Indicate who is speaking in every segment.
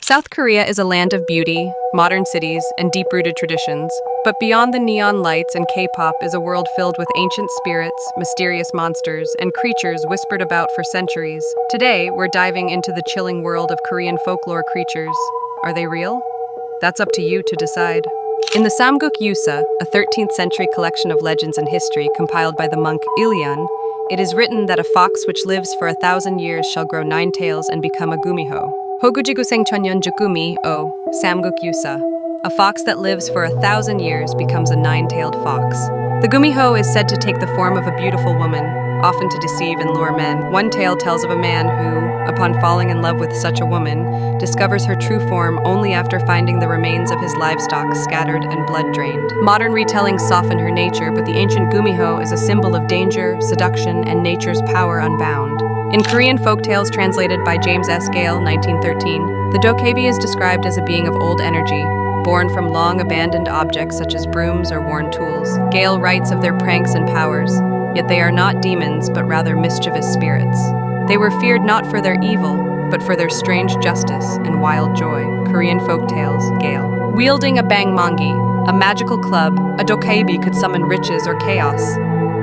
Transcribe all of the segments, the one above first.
Speaker 1: South Korea is a land of beauty, modern cities, and deep-rooted traditions. But beyond the neon lights and K-pop is a world filled with ancient spirits, mysterious monsters, and creatures whispered about for centuries. Today, we're diving into the chilling world of Korean folklore creatures. Are they real? That's up to you to decide. In the Samguk Yusa, a 13th century collection of legends and history compiled by the monk Ilyan, it is written that a fox which lives for 1,000 years shall grow 9 tails and become a Gumiho. Hogujigu Cheonyeo Gwishin, Samguk Yusa. A fox that lives for 1,000 years becomes a 9-tailed fox. The Gumiho is said to take the form of a beautiful woman, often to deceive and lure men. One tale tells of a man who, upon falling in love with such a woman, discovers her true form only after finding the remains of his livestock scattered and blood-drained. Modern retellings soften her nature, but the ancient Gumiho is a symbol of danger, seduction, and nature's power unbound. In Korean folktales translated by James S. Gale, 1913, the Dokkaebi is described as a being of old energy, born from long-abandoned objects such as brooms or worn tools. Gale writes of their pranks and powers, yet they are not demons but rather mischievous spirits. They were feared not for their evil, but for their strange justice and wild joy. Korean folktales, Gale. Wielding a bangmangi, a magical club, a Dokkaebi could summon riches or chaos.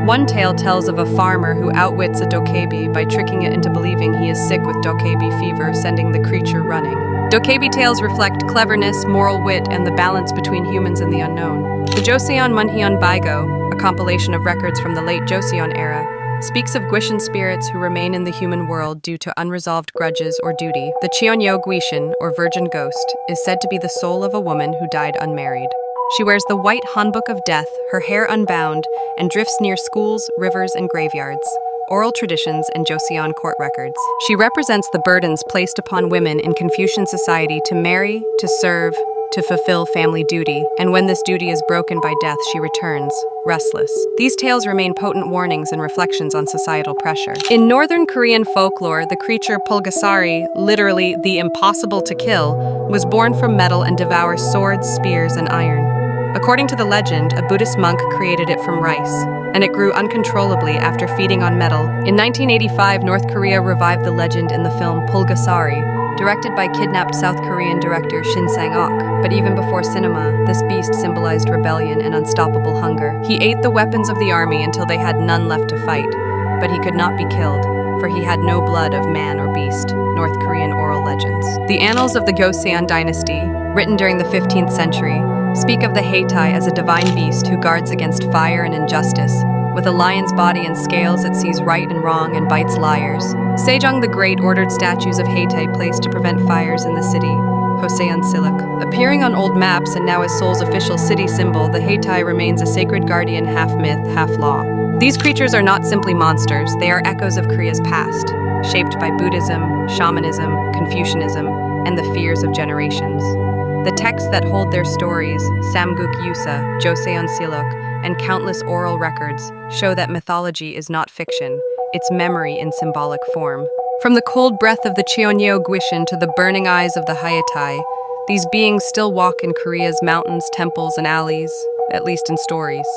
Speaker 1: One tale tells of a farmer who outwits a Dokkaebi by tricking it into believing he is sick with Dokkaebi fever, sending the creature running. Dokkaebi tales reflect cleverness, moral wit, and the balance between humans and the unknown. The Joseon Baigo, a compilation of records from the late Joseon era, speaks of Gwishin spirits who remain in the human world due to unresolved grudges or duty. The Cheonyeo Gwishin, or virgin ghost, is said to be the soul of a woman who died unmarried. She wears the white hanbok of death, her hair unbound, and drifts near schools, rivers, and graveyards. Oral traditions and Joseon court records. She represents the burdens placed upon women in Confucian society to marry, to serve, to fulfill family duty, and when this duty is broken by death, she returns, restless. These tales remain potent warnings and reflections on societal pressure. In northern Korean folklore, the creature Bulgasari, literally the impossible to kill, was born from metal and devours swords, spears, and iron. According to the legend, a Buddhist monk created it from rice, and it grew uncontrollably after feeding on metal. In 1985, North Korea revived the legend in the film Bulgasari, directed by kidnapped South Korean director Shin Sang-ok. But even before cinema, this beast symbolized rebellion and unstoppable hunger. He ate the weapons of the army until they had none left to fight, but he could not be killed, for he had no blood of man or beast. North Korean oral legends. The annals of the Joseon dynasty, written during the 15th century, speak of the Haetae as a divine beast who guards against fire and injustice. With a lion's body and scales, it sees right and wrong and bites liars. Sejong the Great ordered statues of Haetae placed to prevent fires in the city. Joseon Sillok. Appearing on old maps and now as Seoul's official city symbol, the Haetae remains a sacred guardian, half myth, half law. These creatures are not simply monsters, they are echoes of Korea's past, shaped by Buddhism, shamanism, Confucianism, and the fears of generations. The texts that hold their stories, Samguk Yusa, Joseon Sillok, and countless oral records, show that mythology is not fiction, it's memory in symbolic form. From the cold breath of the Cheonyeo Gwishin to the burning eyes of the Haetae, these beings still walk in Korea's mountains, temples, and alleys, at least in stories.